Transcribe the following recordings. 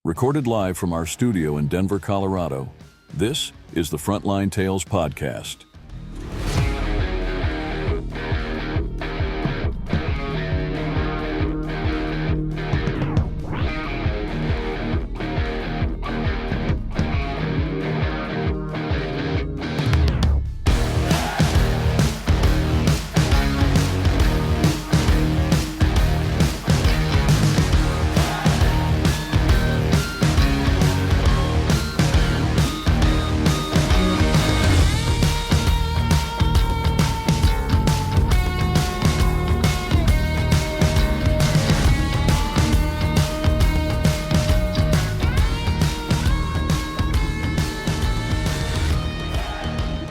Recorded live from our studio in Denver, Colorado, this is the Frontline Tails podcast.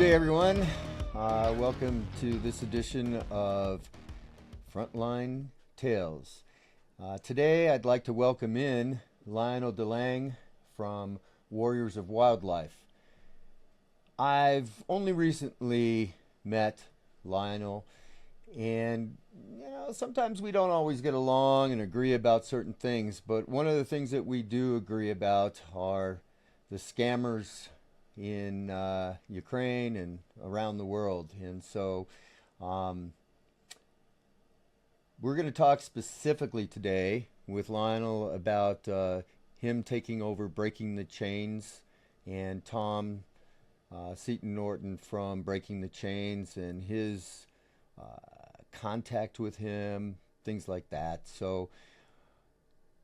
Everyone, welcome to this edition of Frontline Tails. Today I'd like to welcome in Lionel DeLange from Warriors of Wildlife. I've only recently met Lionel, and sometimes we don't always get along and agree about certain things, but one of the things that we do agree about are the scammers in Ukraine and around the world. And so we're going to talk specifically today with Lionel about him taking over Breaking the Chains, and Tom Seaton Norton from Breaking the Chains and his contact with him, things like that. So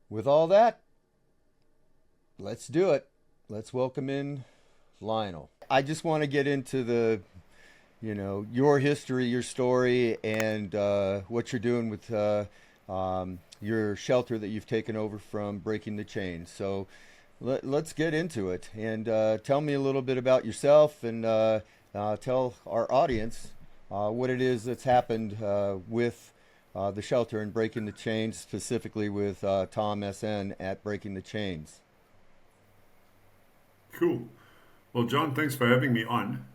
with all that, let's do it. Let's welcome in Lionel. I just want to get into the, your history, your story, and what you're doing with your shelter that you've taken over from Breaking the Chains. So let's get into it, and tell me a little bit about yourself, and tell our audience what it is that's happened with the shelter and Breaking the Chains, specifically with Tom SN at Breaking the Chains. Cool. Well, John, thanks for having me on.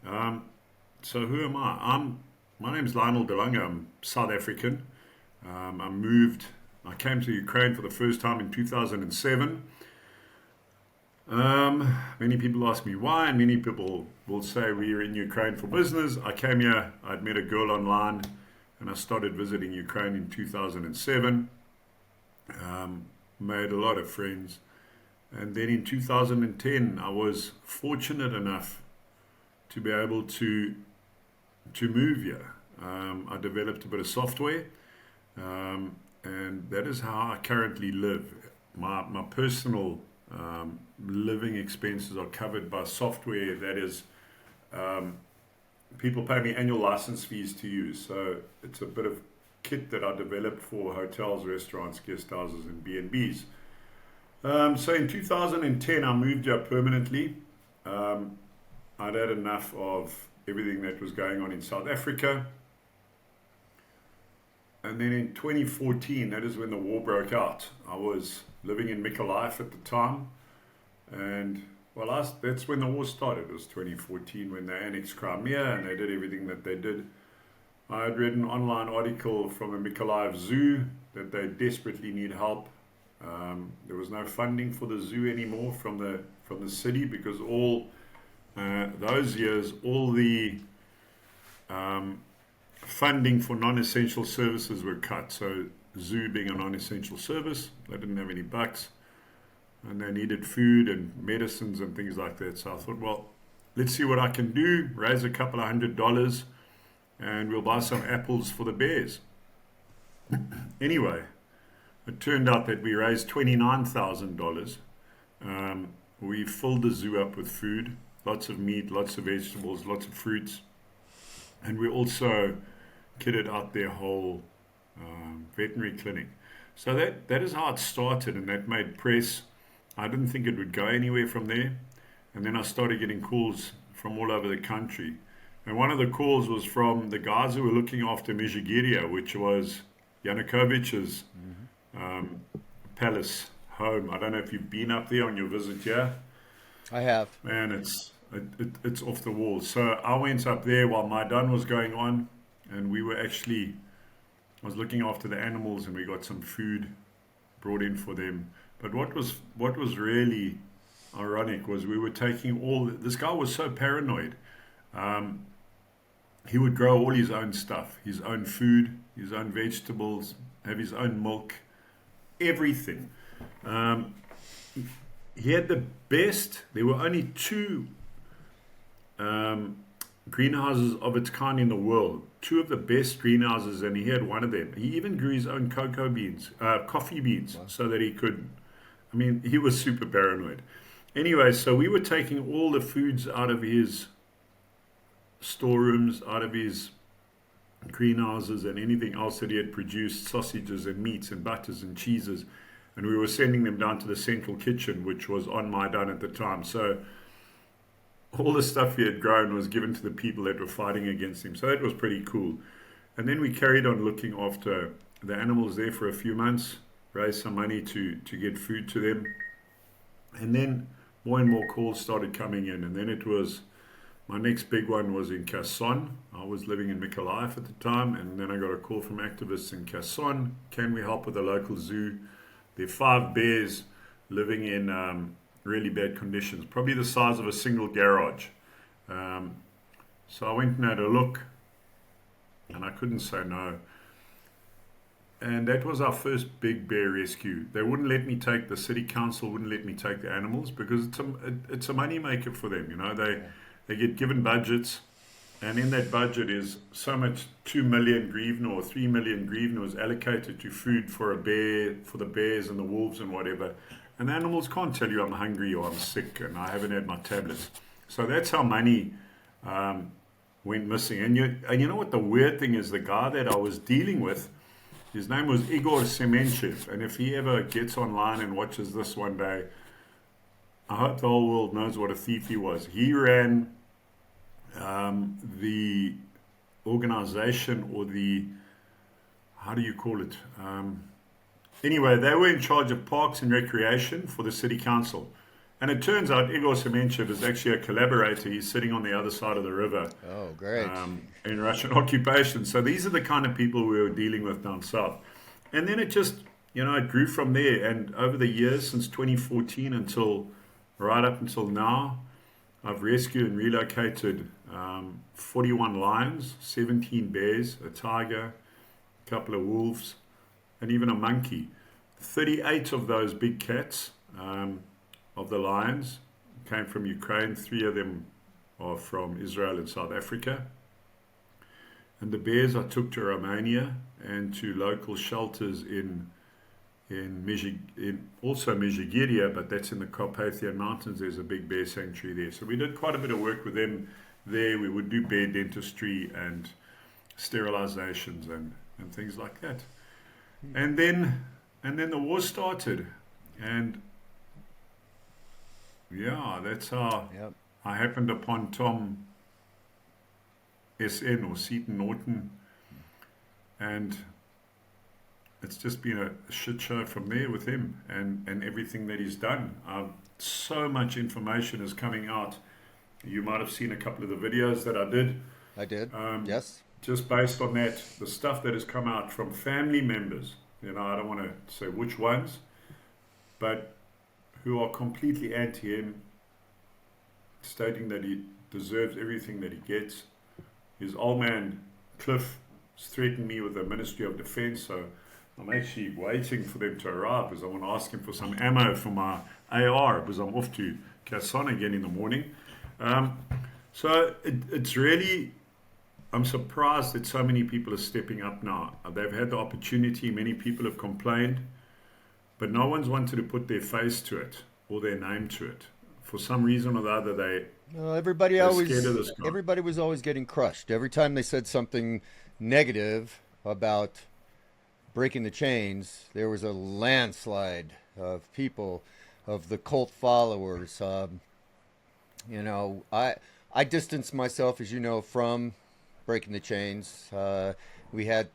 So who am I? My name's Lionel DeLange. I'm South African. I came to Ukraine for the first time in 2007. Many people ask me why, and many people will say we are in Ukraine for business. I came here, I'd met a girl online, and I started visiting Ukraine in 2007. Made a lot of friends. And then in 2010, I was fortunate enough to be able to move here. I developed a bit of software, and that is how I currently live. My personal living expenses are covered by software that is, people pay me annual license fees to use. So it's a bit of kit that I developed for hotels, restaurants, guest houses, and B&Bs. So in 2010, I moved here permanently. I'd had enough of everything that was going on in South Africa. And then in 2014, that is when the war broke out. I was living in Mykolaiv at the time. And that's when the war started. It was 2014 when they annexed Crimea and they did everything that they did. I had read an online article from a Mykolaiv zoo that they desperately need help. There was no funding for the zoo anymore from the city, because all those years, all the funding for non-essential services were cut. So zoo being a non-essential service, they didn't have any bucks, and they needed food and medicines and things like that. So I thought, well, let's see what I can do, raise a couple of $100, and we'll buy some apples for the bears. Anyway, it turned out that we raised $29,000. We filled the zoo up with food, lots of meat, lots of vegetables, lots of fruits. And we also kitted out their whole veterinary clinic. So that is how it started, and that made press. I didn't think it would go anywhere from there. And then I started getting calls from all over the country. And one of the calls was from the guys who were looking after Mezhigiria, which was Yanukovych's palace home. I don't know if you've been up there on your visit here. I have. Man, it's off the wall. So I went up there while my done was going on, and I was looking after the animals, and we got some food brought in for them. But what was really ironic was we were taking all. This guy was so paranoid. Um, he would grow all his own stuff, his own food, his own vegetables, have his own milk, everything. Um, he had the best. There were only two um, greenhouses of its kind in the world. Two of the best greenhouses, and he had one of them. He even grew his own cocoa beans, coffee beans, Wow. so that he could. I mean, he was super paranoid. Anyway, so we were taking all the foods out of his storerooms, out of his greenhouses, and anything else that he had produced, sausages and meats and butters and cheeses, and we were sending them down to the central kitchen, which was on Maidan at the time. So all the stuff he had grown was given to the people that were fighting against him. So that was pretty cool. And then we carried on looking after the animals there for a few months, raised some money to get food to them. And then more and more calls started coming in. And then it was, my next big one was in Kasson. I was living in Mykolaiv at the time. And then I got a call from activists in Kasson. Can we help with the local zoo? There are 5 bears living in really bad conditions, probably the size of a single garage. So I went and had a look, and I couldn't say no. And that was our first big bear rescue. They wouldn't let me take, the city council wouldn't let me take the animals because it's a money maker for them. You know, they get given budgets, and in that budget is so much 2 million grivna or 3 million grivna was allocated to food for a bear, for the bears and the wolves and whatever. And the animals can't tell you I'm hungry or I'm sick and I haven't had my tablets. So that's how money went missing. And you know what the weird thing is? The guy that I was dealing with, his name was Igor Semenchev. And if he ever gets online and watches this one day, I hope the whole world knows what a thief he was. He ran the organization, or the, how do you call it? Anyway, they were in charge of parks and recreation for the city council. And it turns out Igor Semenchev is actually a collaborator. He's sitting on the other side of the river Oh, great. in Russian occupation. So these are the kind of people we were dealing with down south. And then it just, it grew from there. And over the years, since 2014 until right up until now, I've rescued and relocated 41 lions, 17 bears, a tiger, a couple of wolves, and even a monkey. 38 of those big cats of the lions came from Ukraine. 3 of them are from Israel and South Africa. And the bears I took to Romania and to local shelters in also Mezhigiria, but that's in the Carpathian Mountains. There's a big bear sanctuary there. So we did quite a bit of work with them there. We would do bear dentistry and sterilizations and things like that. And then the war started, and yeah, that's how Yep. I happened upon Tom SN, or Seaton Norton, and it's just been a shit show from there with him and everything that he's done. So much information is coming out. You might have seen a couple of the videos that I did. I did. Um, Yes. just based on that, the stuff that has come out from family members, I don't want to say which ones, but who are completely anti him, stating that he deserves everything that he gets. His old man, Cliff, has threatened me with the Ministry of Defense, so I'm actually waiting for them to arrive because I want to ask him for some ammo for my AR because I'm off to Kasson again in the morning. So it's really, I'm surprised that so many people are stepping up now. They've had the opportunity, many people have complained, but no one's wanted to put their face to it or their name to it. For some reason or the other, Well, they're scared of this guy. everybody was always getting crushed. Every time they said something negative about breaking the chains, there was a landslide of people, of the cult followers. I distanced myself, as you know, from breaking the chains. We had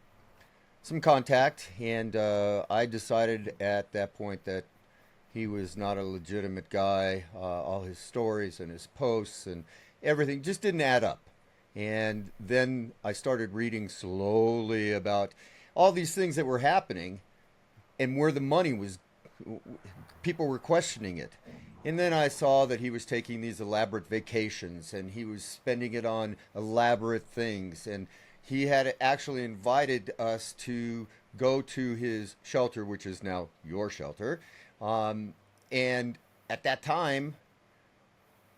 some contact, and I decided at that point that he was not a legitimate guy. All his stories and his posts and everything just didn't add up. And then I started reading slowly about all these things that were happening and where the money was people were questioning it. And then I saw that he was taking these elaborate vacations and he was spending it on elaborate things. And he had actually invited us to go to his shelter, which is now your shelter. And at that time,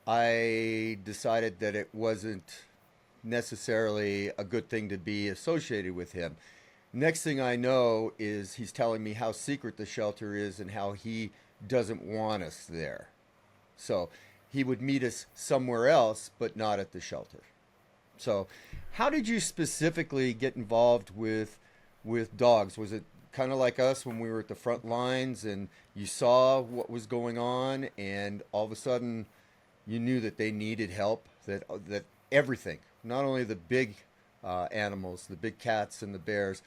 I decided that it wasn't necessarily a good thing to be associated with him. Next thing I know is he's telling me how secret the shelter is and how he doesn't want us there. So he would meet us somewhere else, but not at the shelter. So, how did you specifically get involved with dogs? Was it kind of like us when we were at the front lines and you saw what was going on, and all of a sudden you knew that they needed help? That everything, not only the big animals, the big cats and the bears,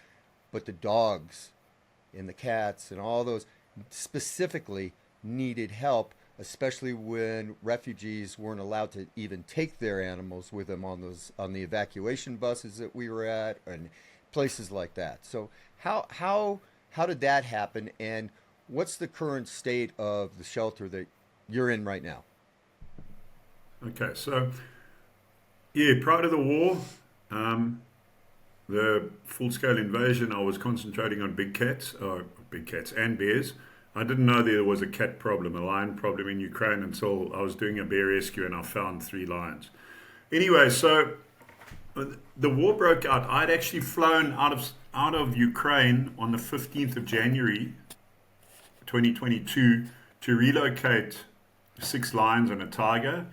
but the dogs and the cats and all those specifically needed help, especially when refugees weren't allowed to even take their animals with them on the evacuation buses that we were at and places like that. So how did that happen, and what's the current state of the shelter that you're in right now? Okay, so yeah, prior to the war, the full-scale invasion, I was concentrating on big cats and bears. I didn't know there was a cat problem, a lion problem in Ukraine until I was doing a bear rescue and I found 3 lions. Anyway, so the war broke out. I'd actually flown out of Ukraine on the 15th of January 2022 to relocate 6 lions and a tiger.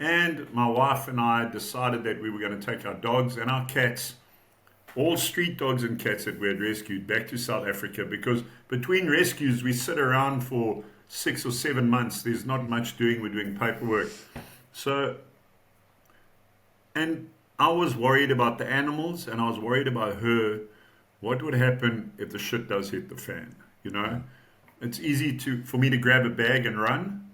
And my wife and I decided that we were going to take our dogs and our cats, all street dogs and cats that we had rescued, back to South Africa, because between rescues we sit around for 6 or 7 months. There's not much doing. We're doing paperwork. So, and I was worried about the animals and I was worried about her. What would happen if the shit does hit the fan? You know, it's easy for me to grab a bag and run,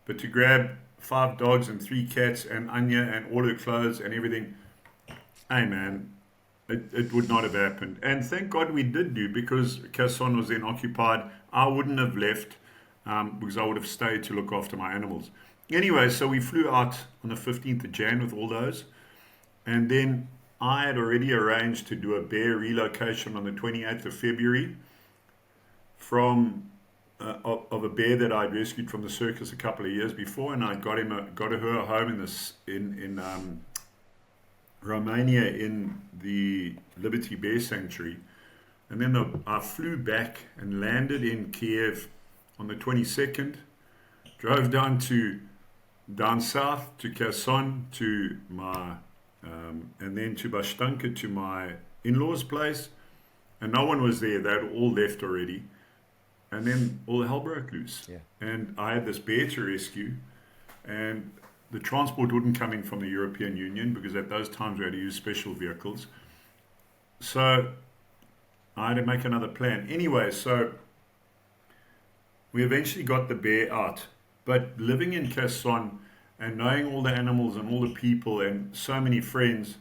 but to grab 5 dogs and 3 cats and Anya and all her clothes and everything, hey man, it would not have happened. And thank God we did do, because Kherson was then occupied. I wouldn't have left because I would have stayed to look after my animals. Anyway, so we flew out on the 15th of Jan with all those. And then I had already arranged to do a bear relocation on the 28th of February from of a bear that I'd rescued from the circus a couple of years before, and I got her a home in Romania in the Liberty Bear Sanctuary. And then I flew back and landed in Kiev on the 22nd, drove down south to Kherson to my and then to Bashtanka to my in-laws' place, and no one was there. They'd all left already. And then all the hell broke loose. Yeah. And I had this bear to rescue, and the transport wouldn't come in from the European Union because at those times we had to use special vehicles. So I had to make another plan. Anyway, so we eventually got the bear out. But living in Kherson and knowing all the animals and all the people and so many friends,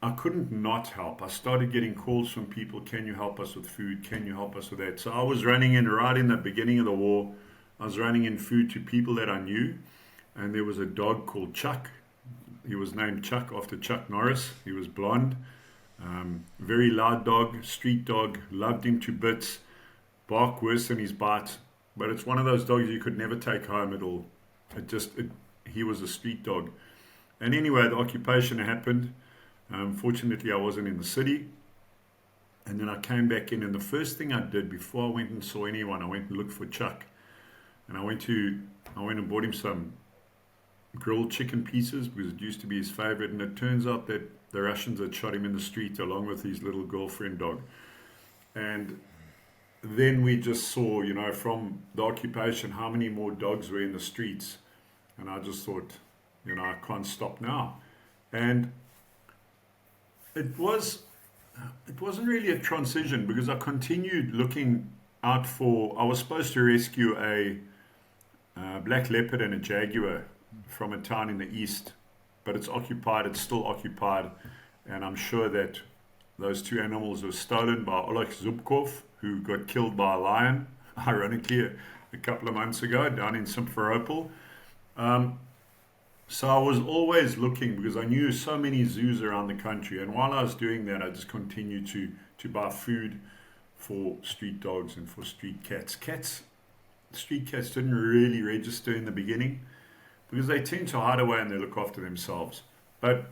I couldn't not help. I started getting calls from people, can you help us with food? Can you help us with that? So I was running in right in the beginning of the war. I was running in food to people that I knew. And there was a dog called Chuck. He was named Chuck after Chuck Norris. He was blonde. Very loud dog, street dog, loved him to bits. Bark worse than his bite. But it's one of those dogs you could never take home at all. He was a street dog. And anyway, the occupation happened. Fortunately, I wasn't in the city. And then I came back in, and the first thing I did before I went and saw anyone, I went and looked for Chuck. And I went and bought him some grilled chicken pieces because it used to be his favorite. And it turns out that the Russians had shot him in the street along with his little girlfriend dog. And then we just saw, from the occupation, how many more dogs were in the streets. And I just thought, I can't stop now. And it wasn't really a transition because I continued looking out I was supposed to rescue a black leopard and a jaguar from a town in the east, but it's still occupied, and I'm sure that those 2 animals were stolen by Oleg Zubkov, who got killed by a lion ironically, a couple of months ago down in Simferopol. Um, so I was always looking because I knew so many zoos around the country, and while I was doing that, I just continued to buy food for street dogs and for street cats. Street cats didn't really register in the beginning because they tend to hide away and they look after themselves. But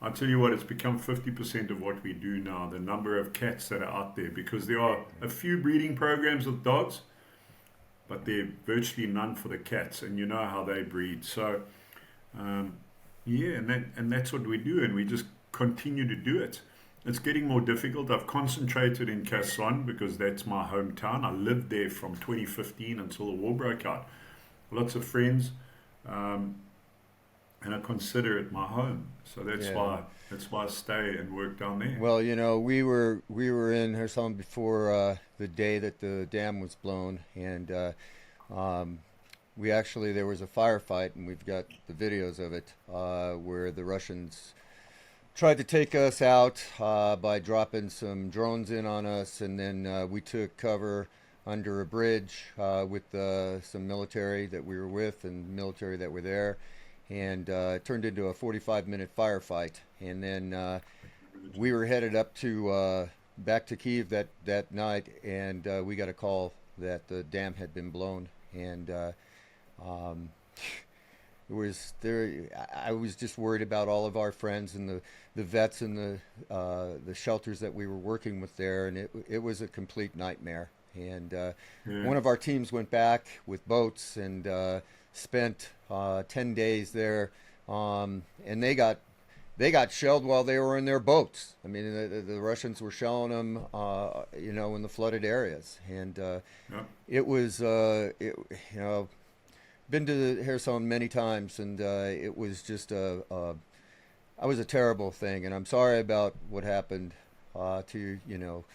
I'll tell you what, it's become 50% of what we do now, the number of cats that are out there, because there are a few breeding programs with dogs, but there are virtually none for the cats, and you know how they breed. So, yeah, and that's what we do, and we just continue to do it. It's getting more difficult. I've concentrated in Kherson because that's my hometown. I lived there from 2015 until the war broke out. Lots of friends, and I consider it my home. So that's why I stay and work down there. Well, you know, we were in Kherson before the day that the dam was blown, and we actually, there was a firefight, and we've got the videos of it, where the Russians tried to take us out by dropping some drones in on us, and then we took cover under a bridge with some military that we were with and military that were there, and it turned into a 45-minute firefight. And then we were headed up to back to Kiev that night, and we got a call that the dam had been blown, and it was there. I was just worried about all of our friends and the vets and the shelters that we were working with there, and it was a complete nightmare. And one of our teams went back with boats and spent 10 days there, and they got shelled while they were in their boats. I mean, the Russians were shelling them, you know, in the flooded areas, and it was, you know, been to Kherson many times, and it was just I was a terrible thing, and I'm sorry about what happened to you know,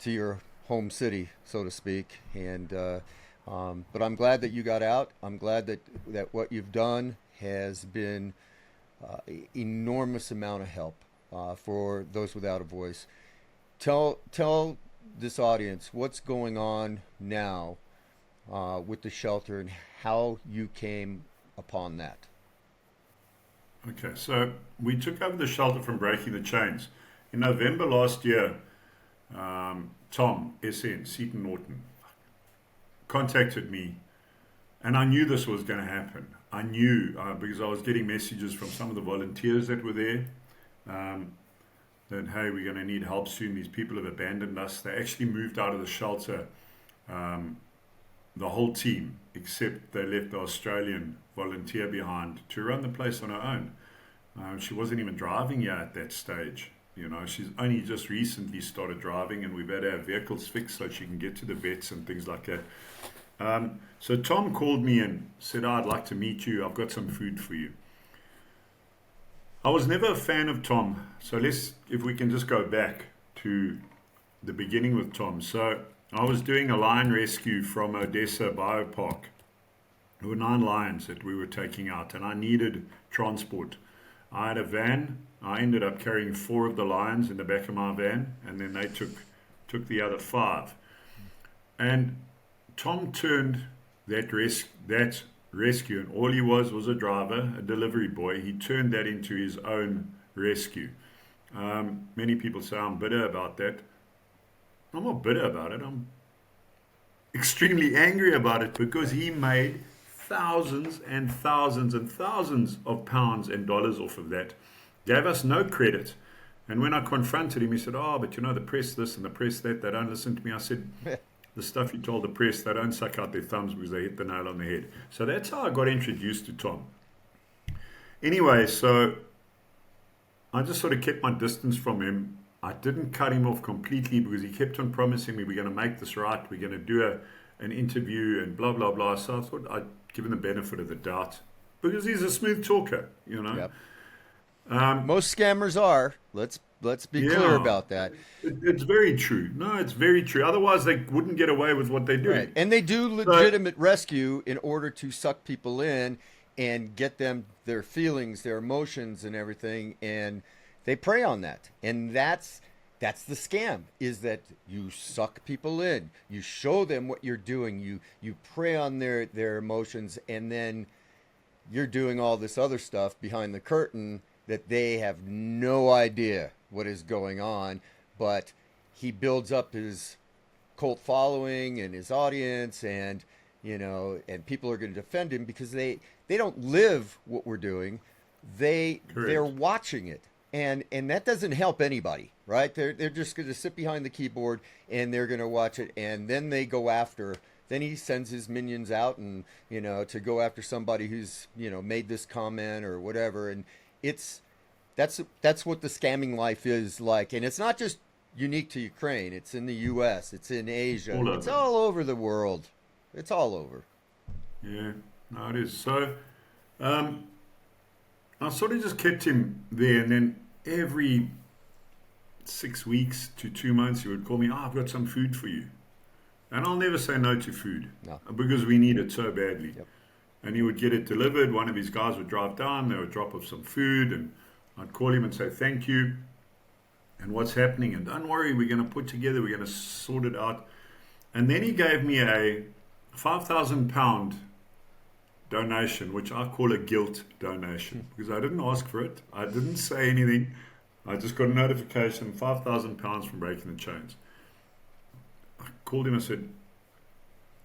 to your home city, so to speak. And but I'm glad that you got out. I'm glad that what you've done has been enormous amount of help for those without a voice. Tell this audience what's going on now with the shelter and how you came upon that. Okay, so we took over the shelter from Breaking the Chains. In November last year, Tom, SN, Seaton Norton, contacted me, and I knew this was going to happen. I knew because I was getting messages from some of the volunteers that were there that, hey, we're going to need help soon. These people have abandoned us. They actually moved out of the shelter, the whole team, except they left the Australian volunteer behind to run the place on her own. She wasn't even driving yet at that stage. You know, she's only just recently started driving, and we've had to have vehicles fixed so she can get to the vets and things like that. So Tom called me and said, I'd like to meet you. I've got some food for you. I was never a fan of Tom. So if we can just go back to the beginning with Tom. So I was doing a lion rescue from Odessa Biopark. There were 9 lions that we were taking out, and I needed transport. I had a van. I ended up carrying 4 of the lions in the back of my van, and then they took the other 5. And Tom turned that rescue, and all he was a driver, a delivery boy. He turned that into his own rescue. Many people say I'm bitter about that. I'm not bitter about it. I'm extremely angry about it because he made thousands and thousands and thousands of pounds and dollars off of that. Gave us no credit. And when I confronted him, he said, oh, but you know, the press this and the press that, they don't listen to me. I said, the stuff you told the press, they don't suck out their thumbs because they hit the nail on the head. So that's how I got introduced to Tom. Anyway, so I just sort of kept my distance from him. I didn't cut him off completely because he kept on promising me, we're going to make this right, we're going to do an interview and blah, blah, blah. So I thought I'd give him the benefit of the doubt because he's a smooth talker, you know. Yep. Most scammers are. Let's be clear about that. It's very true. No, it's very true. Otherwise, they wouldn't get away with what they do. Right. And they do legitimate rescue in order to suck people in and get them their feelings, their emotions, and everything. And they prey on that. And that's that's the scam, is that you suck people in, you show them what you're doing, you prey on their emotions, and then you're doing all this other stuff behind the curtain that they have no idea what is going on. But he builds up his cult following and his audience, and and people are going to defend him because they don't live what we're doing. They're Correct. watching it, and that doesn't help anybody, right? They're just going to sit behind the keyboard and they're going to watch it, and then they go after. Then he sends his minions out, and to go after somebody who's made this comment or whatever, and it's that's what the scamming life is like, and it's not just unique to Ukraine. It's in the U.S. It's in Asia. All It's over. all over the world. It's all over. Yeah, no, it is. So um, I sort of just kept him there, and then every 6 weeks to 2 months, he would call me, I've got some food for you. And I'll never say no to food No. because we need it so badly. Yep. And he would get it delivered. One of his guys would drive down, they would drop off some food, and I'd call him and say, thank you. And what's happening? And don't worry, we're going to put together, we're going to sort it out. And then he gave me a £5,000 donation, which I call a guilt donation because I didn't ask for it. I didn't say anything. I just got a notification, £5,000 from Breaking the Chains. I called him and said,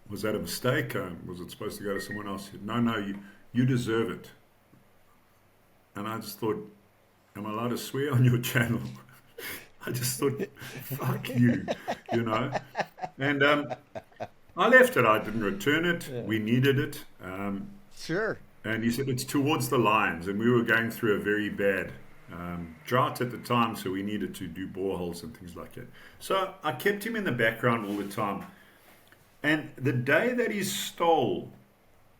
was that a mistake? Was it supposed to go to someone else? He said, no, you deserve it. And I just thought, am I allowed to swear on your channel? I just thought, fuck you, you know. And I left it. I didn't return it. Yeah. We needed it. Sure. And he said, it's towards the lines. And we were going through a very bad drought at the time, so we needed to do boreholes and things like that. So I kept him in the background all the time. And the day that he stole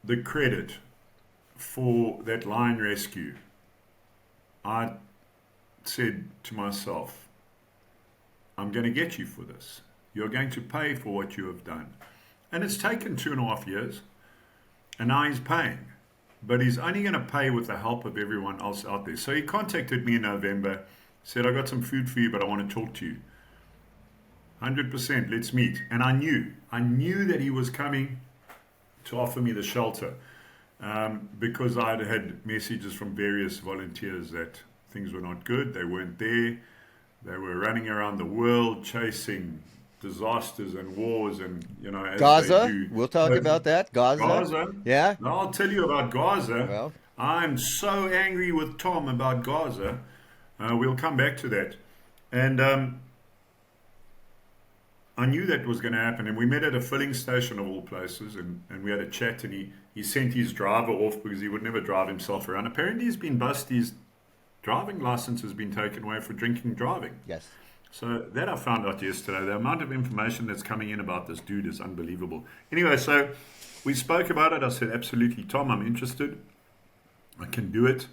the credit for that lion rescue, I said to myself, I'm going to get you for this. You're going to pay for what you have done. And it's taken 2.5 years, and now he's paying. But he's only going to pay with the help of everyone else out there. So he contacted me in November, said, I got some food for you, but I want to talk to you. 100%, let's meet. And I knew that he was coming to offer me the shelter because I'd had messages from various volunteers that things were not good. They weren't there. They were running around the world chasing disasters and wars, and as they Gaza. do. We'll talk about that. Gaza. Gaza. Yeah. Now, I'll tell you about Gaza. Well. I'm so angry with Tom about Gaza. We'll come back to that. And I knew that was going to happen. And we met at a filling station of all places, and we had a chat, and he sent his driver off because he would never drive himself around. Apparently he's been busted. His driving license has been taken away for drinking driving. Yes. So that I found out yesterday. The amount of information that's coming in about this dude is unbelievable. Anyway, so we spoke about it. I said, absolutely, Tom, I'm interested. I can do it.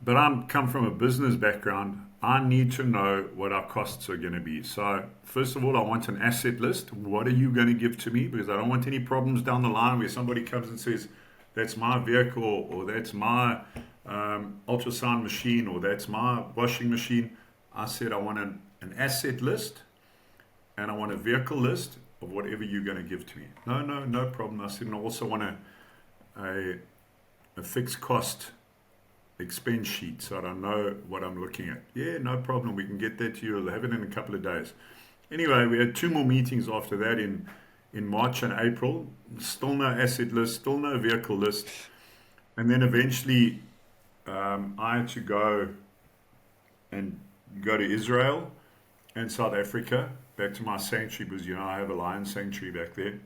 But I'm come from a business background. I need to know what our costs are going to be. So first of all, I want an asset list. What are you going to give to me? Because I don't want any problems down the line where somebody comes and says, that's my vehicle, or that's my ultrasound machine, or that's my washing machine. I said, I want an asset list, and I want a vehicle list of whatever you're going to give to me. No problem. I said, and I also want a fixed cost expense sheet so I know what I'm looking at. Yeah, no problem. We can get that to you. I'll have it in a couple of days. Anyway, we had 2 more meetings after that in March and April. Still no asset list, still no vehicle list. And then eventually I had to go to Israel and South Africa, back to my sanctuary, because I have a lion sanctuary back there.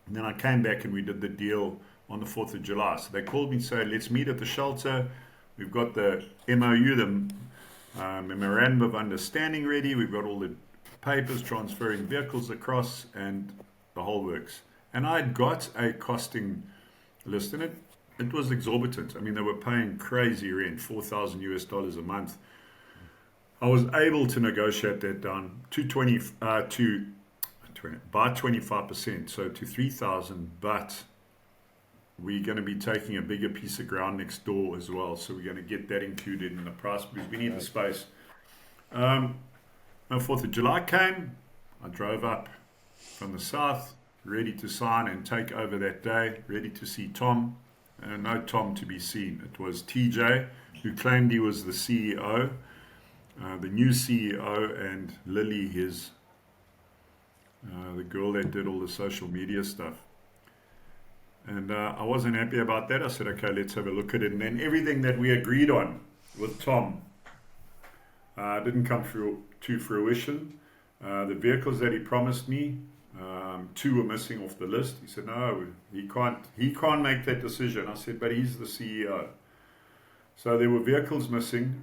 And then I came back and we did the deal on the 4th of July. So they called me and said, let's meet at the shelter. We've got the MOU, the Memorandum of Understanding ready. We've got all the papers transferring vehicles across and the whole works. And I'd got a costing list, and it was exorbitant. I mean, they were paying crazy rent, $4,000 a month. I was able to negotiate that down to by 25%, so to 3,000. But we're going to be taking a bigger piece of ground next door as well, so we're going to get that included in the price because we need the space. when 4th of July came, I drove up from the south, ready to sign and take over that day, ready to see Tom. No Tom to be seen. It was TJ, who claimed he was the CEO, the new CEO, and Lily, the girl that did all the social media stuff. And I wasn't happy about that. I said, okay, let's have a look at it. And then everything that we agreed on with Tom didn't come to fruition. The vehicles that he promised me, 2 were missing off the list. He said, no, he can't make that decision. I said, but he's the CEO. So there were vehicles missing.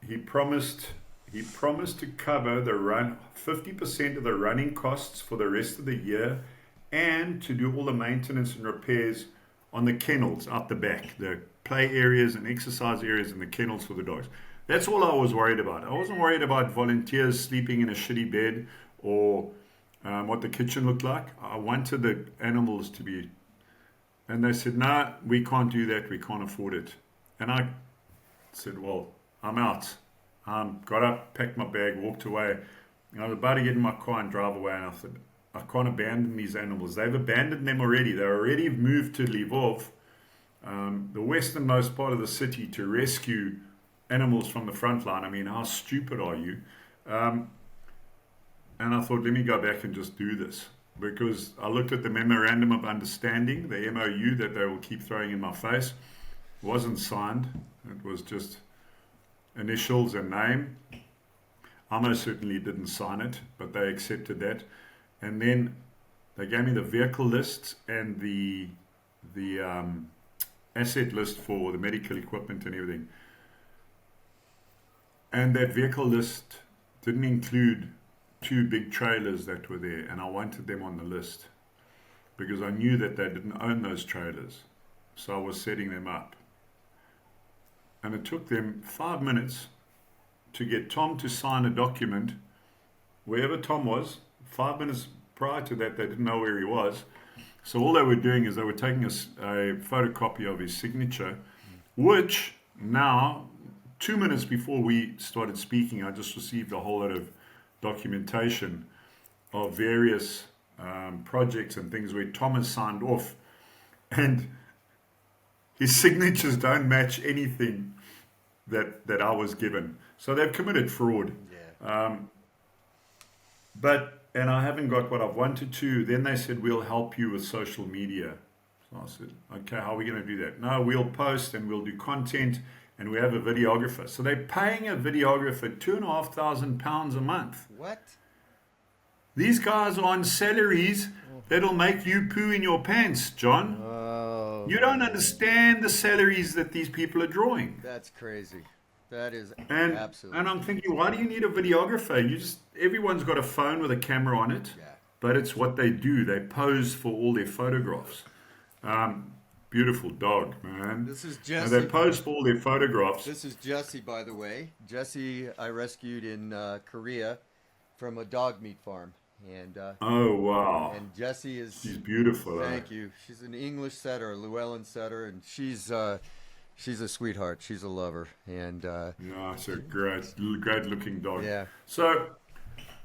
He promised to cover the 50% of the running costs for the rest of the year, and to do all the maintenance and repairs on the kennels out the back, the play areas and exercise areas and the kennels for the dogs. That's all I was worried about. I wasn't worried about volunteers sleeping in a shitty bed or what the kitchen looked like. I wanted the animals to be, and they said, no, we can't do that, we can't afford it. And I said, well, I'm out. Got up, packed my bag, walked away. I was about to get in my car and drive away, and I said, I can't abandon these animals. They've abandoned them already. They're already moved to Lvov, the westernmost part of the city, to rescue animals from the front line. I mean, how stupid are you? And I thought, let me go back and just do this. Because I looked at the Memorandum of Understanding, the MOU that they will keep throwing in my face. It wasn't signed. It was just initials and name. I most certainly didn't sign it, but they accepted that. And then they gave me the vehicle list and the asset list for the medical equipment and everything. And that vehicle list didn't include 2 big trailers that were there, and I wanted them on the list because I knew that they didn't own those trailers. So I was setting them up. And it took them 5 minutes to get Tom to sign a document, wherever Tom was. 5 minutes prior to that, they didn't know where he was. So all they were doing is they were taking a photocopy of his signature, which now, 2 minutes before we started speaking, I just received a whole lot of documentation of various projects and things where Tom has signed off, and his signatures don't match anything that I was given. So they've committed fraud. Yeah. And I haven't got what I've wanted to. Then they said, we'll help you with social media. So I said, okay, how are we going to do that? No, we'll post and we'll do content, and we have a videographer. So they're paying a videographer £2,500 a month. What? These guys are on salaries that'll make you poo in your pants, John. Oh, You don't understand the salaries that these people are drawing. that's crazy. That is And absolutely. and I'm thinking, why do you need a videographer? Everyone's got a phone with a camera on it, Yeah. but it's what they do. They pose for all their photographs. Beautiful dog, man. This is And Jesse. they pose for all their photographs. This is Jesse, by the way. Jesse, I rescued in Korea from a dog meat farm, and Oh, wow. Jesse is. She's beautiful. Thank you. She's an English setter, a Llewellyn setter, and she's a sweetheart. She's a lover, and Yeah, it's a great looking dog. yeah. So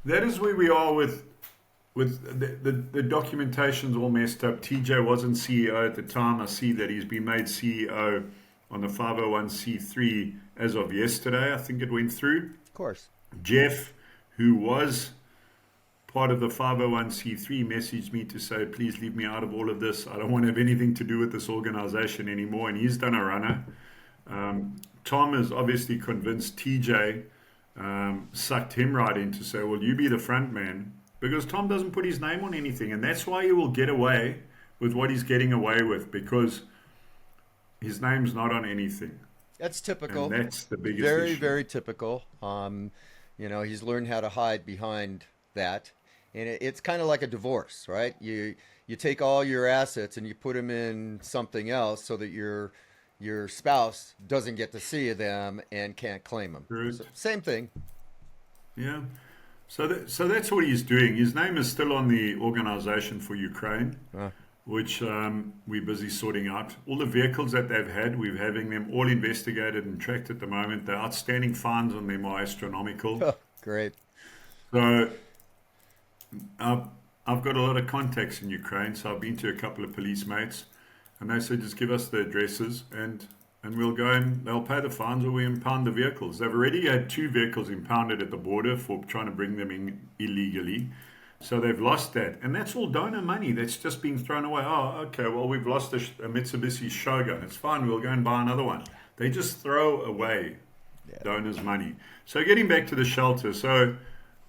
that is where we are with the documentation's all messed up. TJ wasn't CEO at the time. I see that he's been made CEO on the 501c3 as of yesterday. I think it went through. Of course. Jeff, who was part of the 501c3, messaged me to say, please leave me out of all of this. I don't want to have anything to do with this organization anymore. And he's done a runner. Tom has obviously convinced TJ, sucked him right in to say, well, you be the front man. Because Tom doesn't put his name on anything. And that's why he will get away with what he's getting away with. Because his name's not on anything. That's typical. And that's the biggest Very, issue. very typical. He's learned how to hide behind that, and it's kind of like a divorce, right? You take all your assets and you put them in something else so that your spouse doesn't get to see them and can't claim them. Correct. So, same thing. Yeah. So that's what he's doing. His name is still on the Organization for Ukraine. which we're busy sorting out. All the vehicles that they've had, we're having them all investigated and tracked at the moment. The outstanding fines on them are astronomical. Oh, great. So I've, I've got a lot of contacts in Ukraine, so I've been to a couple of police mates, and they said just give us the addresses and we'll go and they'll pay the fines or we impound the vehicles. They've already had 2 vehicles impounded at the border for trying to bring them in illegally. So they've lost that. And that's all donor money that's just been thrown away. Oh, okay, well, we've lost a Mitsubishi Shogun. It's fine, we'll go and buy another one. They just throw away donors' money. So getting back to the shelter, so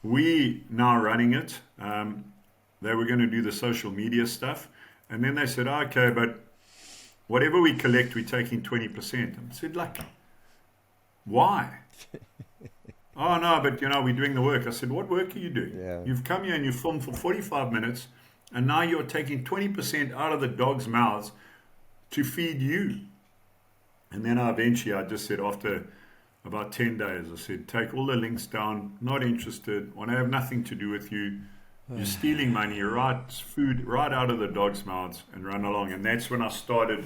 we now running it. They were going to do the social media stuff. And then they said, okay, but whatever we collect, we're taking 20%. And I said, like, why? Oh, no, but, we're doing the work. I said, what work are you doing? Yeah. You've come here and you've filmed for 45 minutes, and now you're taking 20% out of the dogs' mouths to feed you. And then I just said, after about 10 days, I said, take all the links down, not interested, want to have nothing to do with you. You're stealing money, you write food right out of the dogs' mouths and run along. And that's when I started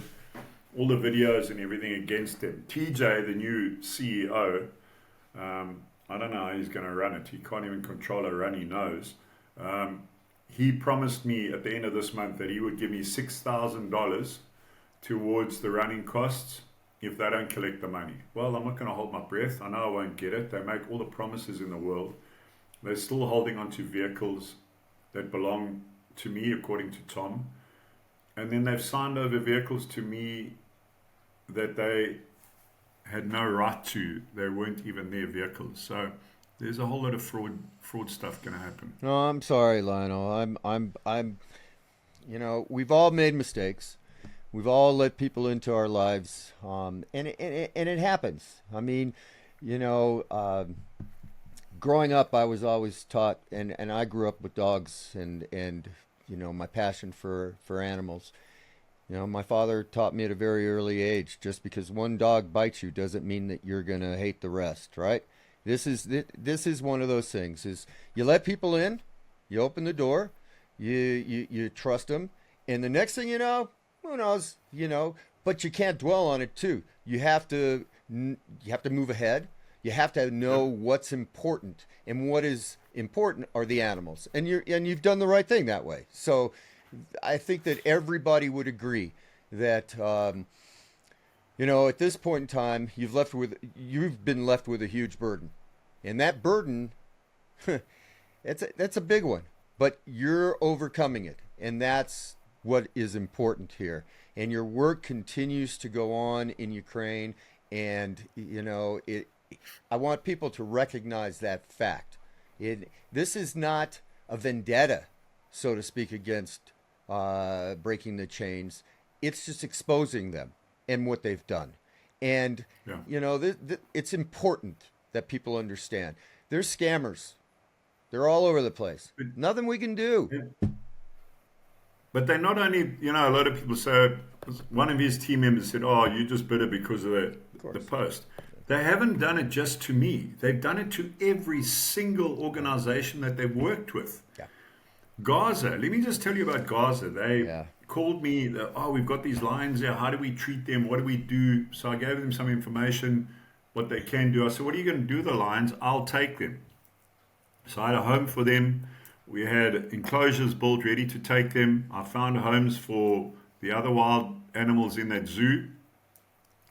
all the videos and everything against them. TJ, the new CEO, I don't know how he's going to run it. He can't even control a runny nose. He promised me at the end of this month that he would give me $6,000 towards the running costs if they don't collect the money. Well, I'm not going to hold my breath. I know I won't get it. They make all the promises in the world. They're still holding on to vehicles that belong to me, according to Tom. And then they've signed over vehicles to me that they had no right to. They weren't even their vehicles. So there's a whole lot of fraud stuff going to happen. No, I'm sorry, Lionel. We've all made mistakes. We've all let people into our lives, and it happens. I mean, growing up, I was always taught, and I grew up with dogs, and my passion for animals. My father taught me at a very early age, just because one dog bites you doesn't mean that you're gonna hate the rest, right? This is one of those things. Is you let people in, you open the door, you trust them, and the next thing you know, who knows, but you can't dwell on it too. You have to move ahead. You have to know what's important, and what is important are the animals, and you've done the right thing that way. So I think that everybody would agree that at this point in time, you've been left with a huge burden, and that burden, that's a big one, but you're overcoming it, and that's what is important here. And your work continues to go on in Ukraine, and I want people to recognize that fact. This is not a vendetta, so to speak, against breaking the chains. It's just exposing them and what they've done. And, it's important that people understand. There's scammers. They're all over the place. Nothing we can do. But they not only, a lot of people say, one of his team members said, oh, you just bitter because of the post. They haven't done it just to me. They've done it to every single organization that they've worked with. Yeah. Gaza, let me just tell you about Gaza. They called me, we've got these lions there. How do we treat them? What do we do? So I gave them some information, what they can do. I said, what are you going to do with the lions? I'll take them. So I had a home for them. We had enclosures built ready to take them. I found homes for the other wild animals in that zoo.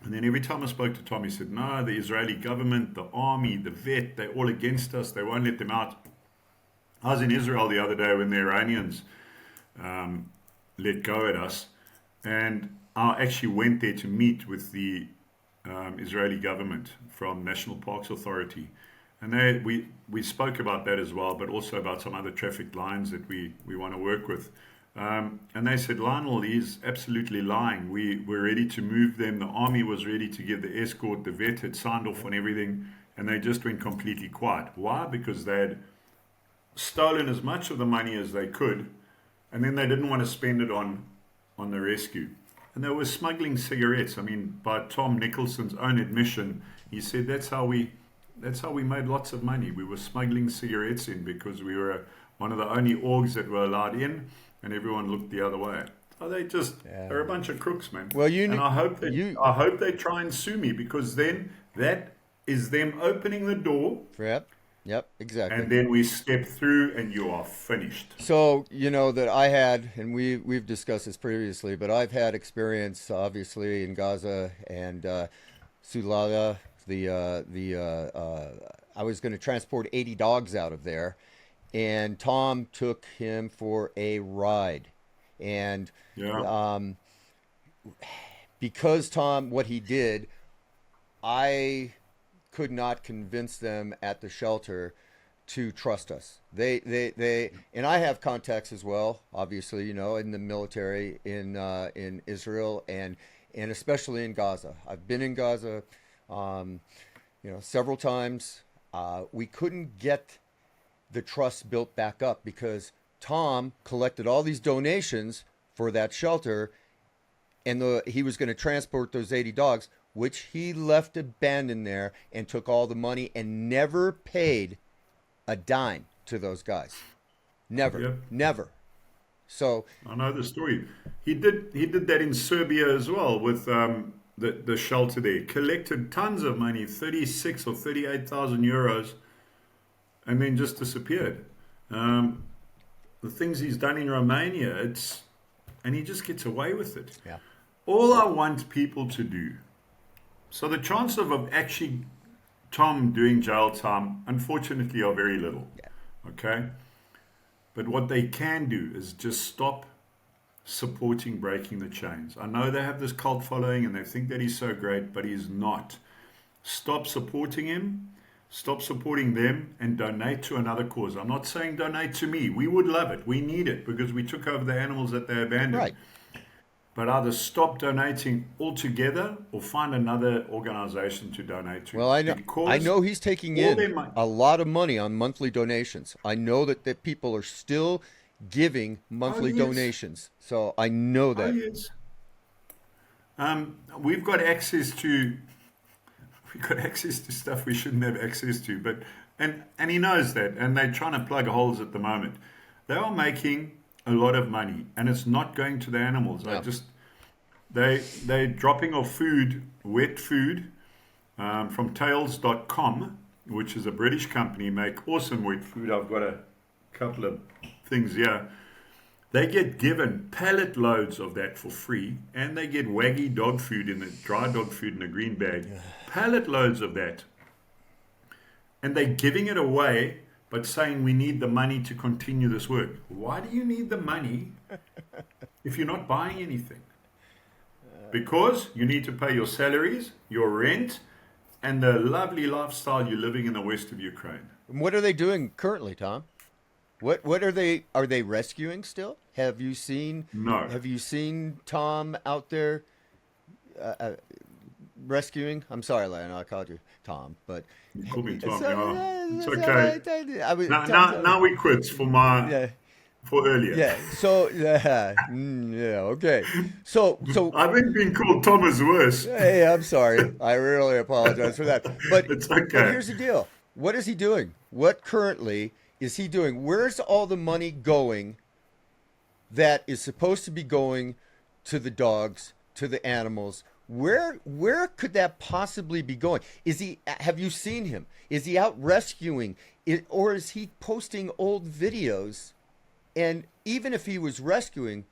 And then every time I spoke to Tom, he said, no, the Israeli government, the army, the vet, they're all against us. They won't let them out. I was in Israel the other day when the Iranians let go at us. And I actually went there to meet with the Israeli government from National Parks Authority. And we spoke about that as well, but also about some other traffic lines that we want to work with. And they said, Lionel is absolutely lying. We're ready to move them. The army was ready to give the escort. The vet had signed off on everything, and they just went completely quiet. Why? Because they had stolen as much of the money as they could, and then they didn't want to spend it on the rescue. And they were smuggling cigarettes. I mean, by Tom Nicholson's own admission, he said that's how we made lots of money. We were smuggling cigarettes in because we were one of the only orgs that were allowed in, and everyone looked the other way. Oh, they're a bunch of crooks, man. Well, and I hope they try and sue me, because then that is them opening the door. Yep, exactly. And then we step through and you are finished. So, that I had, and we've discussed this previously, but I've had experience, obviously, in Gaza and Sulala. I was going to transport 80 dogs out of there, and Tom took him for a ride. And because Tom, what he did, I could not convince them at the shelter to trust us. They and I have contacts as well, obviously, in the military in Israel and especially in Gaza. I've been in Gaza, several times. We couldn't get the trust built back up because Tom collected all these donations for that shelter, and he was going to transport those 80 dogs, which he left abandoned there, and took all the money and never paid a dime to those guys. Never. So I know the story. He did that in Serbia as well with the shelter there. Collected tons of money, 36 or 38,000 euros, and then just disappeared. The things he's done in Romania, and he just gets away with it. Yeah. All I want people to do. So the chances of actually Tom doing jail time, unfortunately, are very little. Yeah. Okay? But what they can do is just stop supporting Breaking the Chains. I know they have this cult following and they think that he's so great, but he's not. Stop supporting him. Stop supporting them and donate to another cause. I'm not saying donate to me. We would love it. We need it because we took over the animals that they abandoned. Right. But either stop donating altogether or find another organization to donate to. Well, I know he's taking in a lot of money on monthly donations. I know that people are still giving monthly donations. So I know that. Oh, yes. We've got access to stuff we shouldn't have access to, but and he knows that, and they're trying to plug holes at the moment. They are making a lot of money, and it's not going to the animals. No. They're dropping off food, wet food, from Tails.com, which is a British company, make awesome wet food. I've got a couple of things here. They get given pallet loads of that for free, and they get waggy dog food dry dog food in a green bag. Pallet loads of that. And they're giving it away, but saying we need the money to continue this work. Why do you need the money if you're not buying anything? Because you need to pay your salaries, your rent, and the lovely lifestyle you're living in the west of Ukraine. What are they doing currently, Tom? What are they rescuing still? Have you seen No. Have you seen Tom out there rescuing? I'm sorry, Lionel, I called you Tom, but You call me Tom. It's okay. okay. Now we quit for earlier. Yeah. So okay. So I think being called Tom is worse. Hey, I'm sorry. I really apologize for that. But it's okay. But here's the deal. What is he doing? What currently is he doing? Where's all the money going that is supposed to be going to the dogs, to the animals? Where could that possibly be going? Have you seen him? Is he out rescuing? Or is he posting old videos? And even if he was rescuing,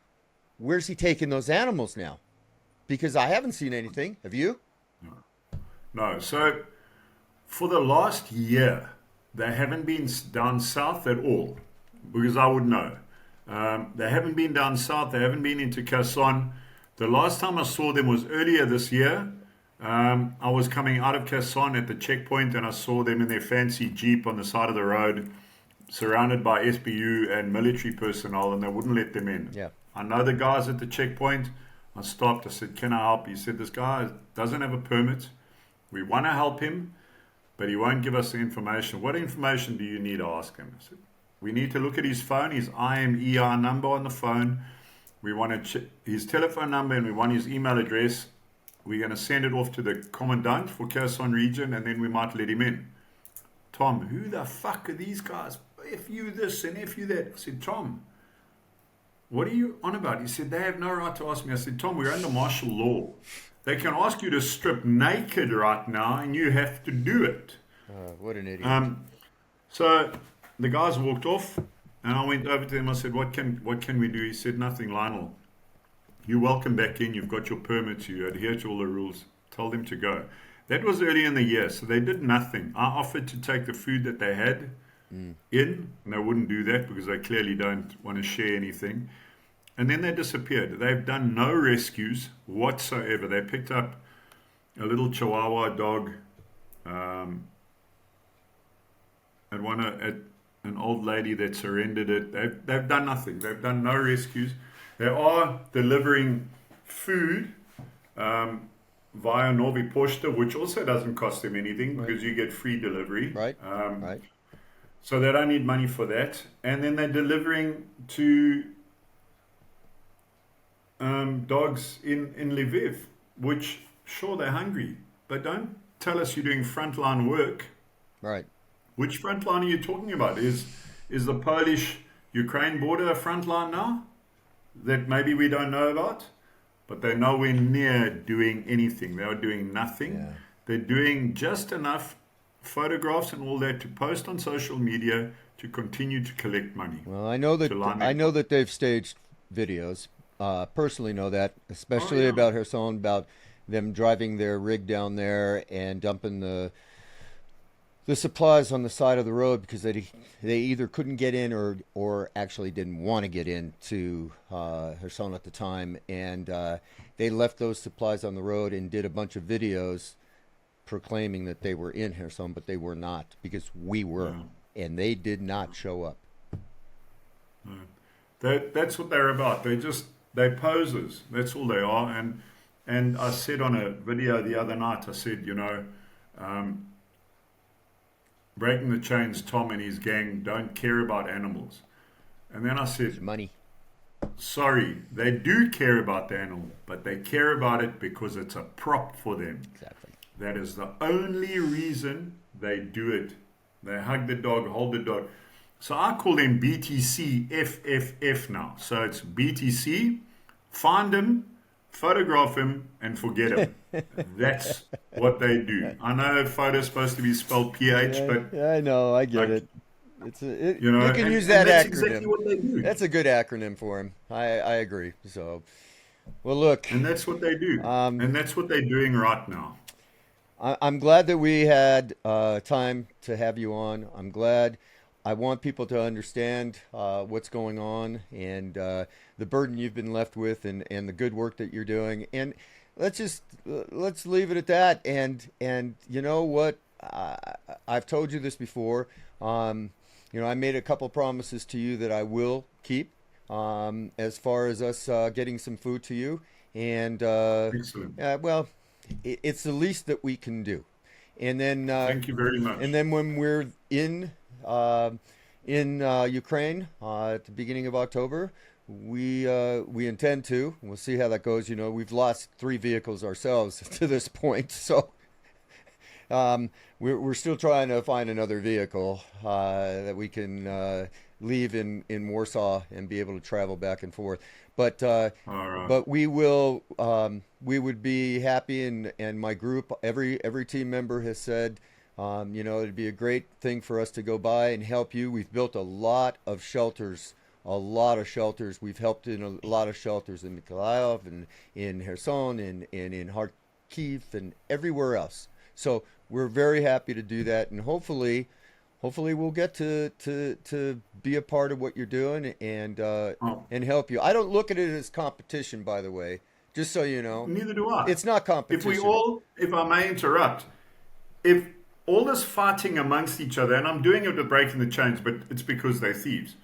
where's he taking those animals now? Because I haven't seen anything. Have you? No. So for the last year, they haven't been down south at all, because I would know. They haven't been down south. They haven't been into Kherson. The last time I saw them was earlier this year. I was coming out of Kherson at the checkpoint, and I saw them in their fancy Jeep on the side of the road, surrounded by SBU and military personnel, and they wouldn't let them in. Yeah. I know the guys at the checkpoint. I stopped. I said, "Can I help?" He said, "This guy doesn't have a permit. We want to help him, but he won't give us the information." "What information do you need?" I asked him. I said, "We need to look at his phone, his IMEI number on the phone. We want to check his telephone number, and we want his email address. We're going to send it off to the commandant for Kherson region, and then we might let him in." "Tom, who the fuck are these guys? If you this and if you that." I said, "Tom, what are you on about? He said, they have no right to ask me. I said, Tom, we're under martial law. They can ask you to strip naked right now, and you have to do it. What an idiot. Um, so the guys walked off, and I went over to him. I said, what can we do? He said, nothing, Lionel. You're welcome back in. You've got your permits. You adhere to all the rules. Tell them to go. That was early in the year, so they did nothing. I offered to take the food that they had in, and they wouldn't do that because they clearly don't want to share anything. And then they disappeared. They've done no rescues whatsoever. They picked up a little Chihuahua dog, and at an old lady that surrendered it. They've done nothing. They've done no rescues. They are delivering food via Novi Posta, which also doesn't cost them anything because you get free delivery. Right. Right. So they don't need money for that. And then they're delivering to dogs in Lviv, which, sure, they're hungry, but don't tell us you're doing frontline work. Right. Which frontline are you talking about? Is the Polish-Ukraine border a frontline now that maybe we don't know about? But they're nowhere near doing anything. They are doing nothing. Yeah. They're doing just enough photographs and all that to post on social media to continue to collect money. Well, I know that they've staged videos. Personally know that, especially about Kherson, about them driving their rig down there and dumping the supplies on the side of the road because they either couldn't get in or actually didn't want to get into Kherson at the time, and they left those supplies on the road and did a bunch of videos proclaiming that they were in Kherson, but they were not because we were, and they did not show up. That's what they're about. They're posers. That's all they are. And I said on a video the other night, I said, Breaking the Chains, Tom and his gang don't care about animals. And then I said, Money. Sorry, they do care about the animal, but they care about it because it's a prop for them. Exactly. That is the only reason they do it. They hug the dog, hold the dog. So I call them BTC FFF now. So it's BTC, find him, photograph him, and forget him. That's what they do. I know photo's supposed to be spelled PH, but I know, I get it. You can use that that's acronym. exactly what they do. That's a good acronym for him. I agree. So, well, look. And that's what they do. And that's what they're doing right now. I'm glad that we had time to have you on. I'm glad. I want people to understand what's going on and the burden you've been left with and the good work that you're doing. And let's leave it at that. And you know what? I've told you this before. I made a couple promises to you that I will keep as far as us getting some food to you. And well, it's the least that we can do. And then thank you very much. And then when we're in Ukraine at the beginning of October, we intend to. We'll see how that goes. We've lost 3 vehicles ourselves to this point, so we're still trying to find another vehicle that we can leave in Warsaw and be able to travel back and forth. But but we will. We would be happy, and my group, every team member has said, it'd be a great thing for us to go by and help you. We've built a lot of shelters. We've helped in a lot of shelters in Mykolaiv and in Kherson and in Kharkiv and everywhere else. So we're very happy to do that, and hopefully we'll get to be a part of what you're doing and help you. I don't look at it as competition, by the way, just so you know. Neither do I. It's not competition. If I may interrupt, if all this fighting amongst each other, and I'm doing it with Breaking the Chains, but it's because they're thieves.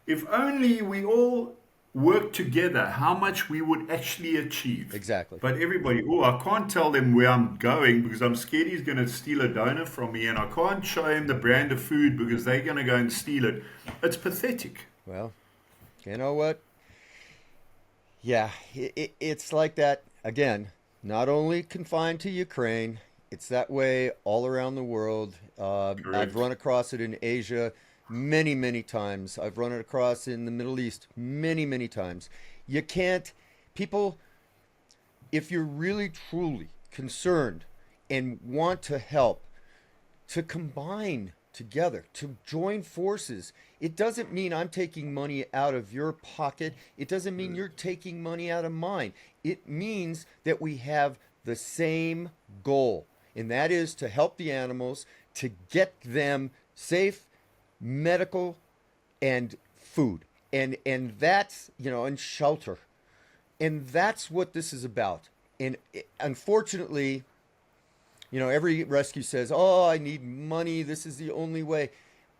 If only we all work together, how much we would actually achieve. Exactly. But everybody, I can't tell them where I'm going because I'm scared he's going to steal a donor from me, and I can't show him the brand of food because they're going to go and steal it. It's pathetic. Well, you know what? Yeah, it's like that. Again, not only confined to Ukraine, it's that way all around the world. I've run across it in Asia. many, many times. I've run it across in the Middle East many, many times. You can't, people, if you're really truly concerned and want to help, to combine together, to join forces. It doesn't mean I'm taking money out of your pocket. It doesn't mean you're taking money out of mine. It means that we have the same goal, and that is to help the animals, to get them safe, medical, and food. And that's, and shelter. And that's what this is about. And unfortunately, every rescue says, "Oh, I need money. This is the only way."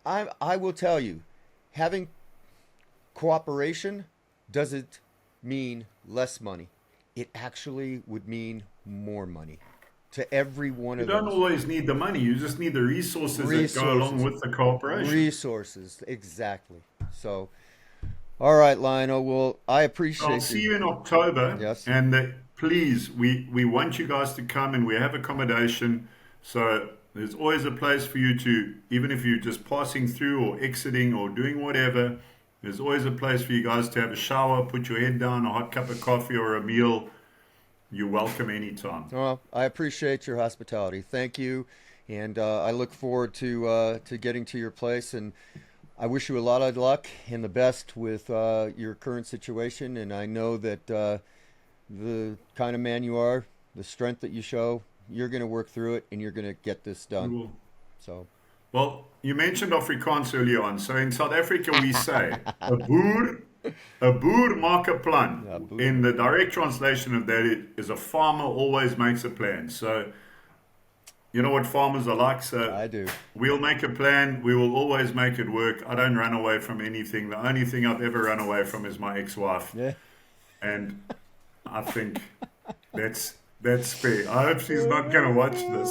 I will tell you, having cooperation doesn't mean less money. It actually would mean more money to every one You of don't those. always need the money. You just need the resources that go along with the cooperation. Resources, exactly. So, all right, Lionel. Well, I I'll appreciate see you. you in October. Yes. And please, we want you guys to come, and we have accommodation. So there's always a place for you to, even if you're just passing through or exiting or doing whatever, there's always a place for you guys to have a shower, put your head down, a hot cup of coffee or a meal. You're welcome anytime. Well, I appreciate your hospitality. Thank you, and I look forward to getting to your place. And I wish you a lot of luck and the best with your current situation. And I know that the kind of man you are, the strength that you show, you're going to work through it, and you're going to get this done. So, Well, you mentioned Afrikaans earlier on. So in South Africa, we say, a boer maak 'n plan. yeah, In the direct translation of that, it is a farmer always makes a plan. So you know what farmers are like. So I do. we'll make a plan. We will always make it work. I don't run away from anything. The only thing I've ever run away from is my ex-wife. Yeah. And I think that's fair. I hope she's not going to watch this.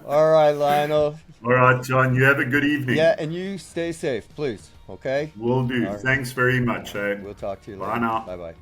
All right, Lionel. All right, John, you have a good evening. Yeah, and you stay safe, please. Okay. Will do. All right. Thanks very much. We'll talk to you later. Bye now. Bye bye.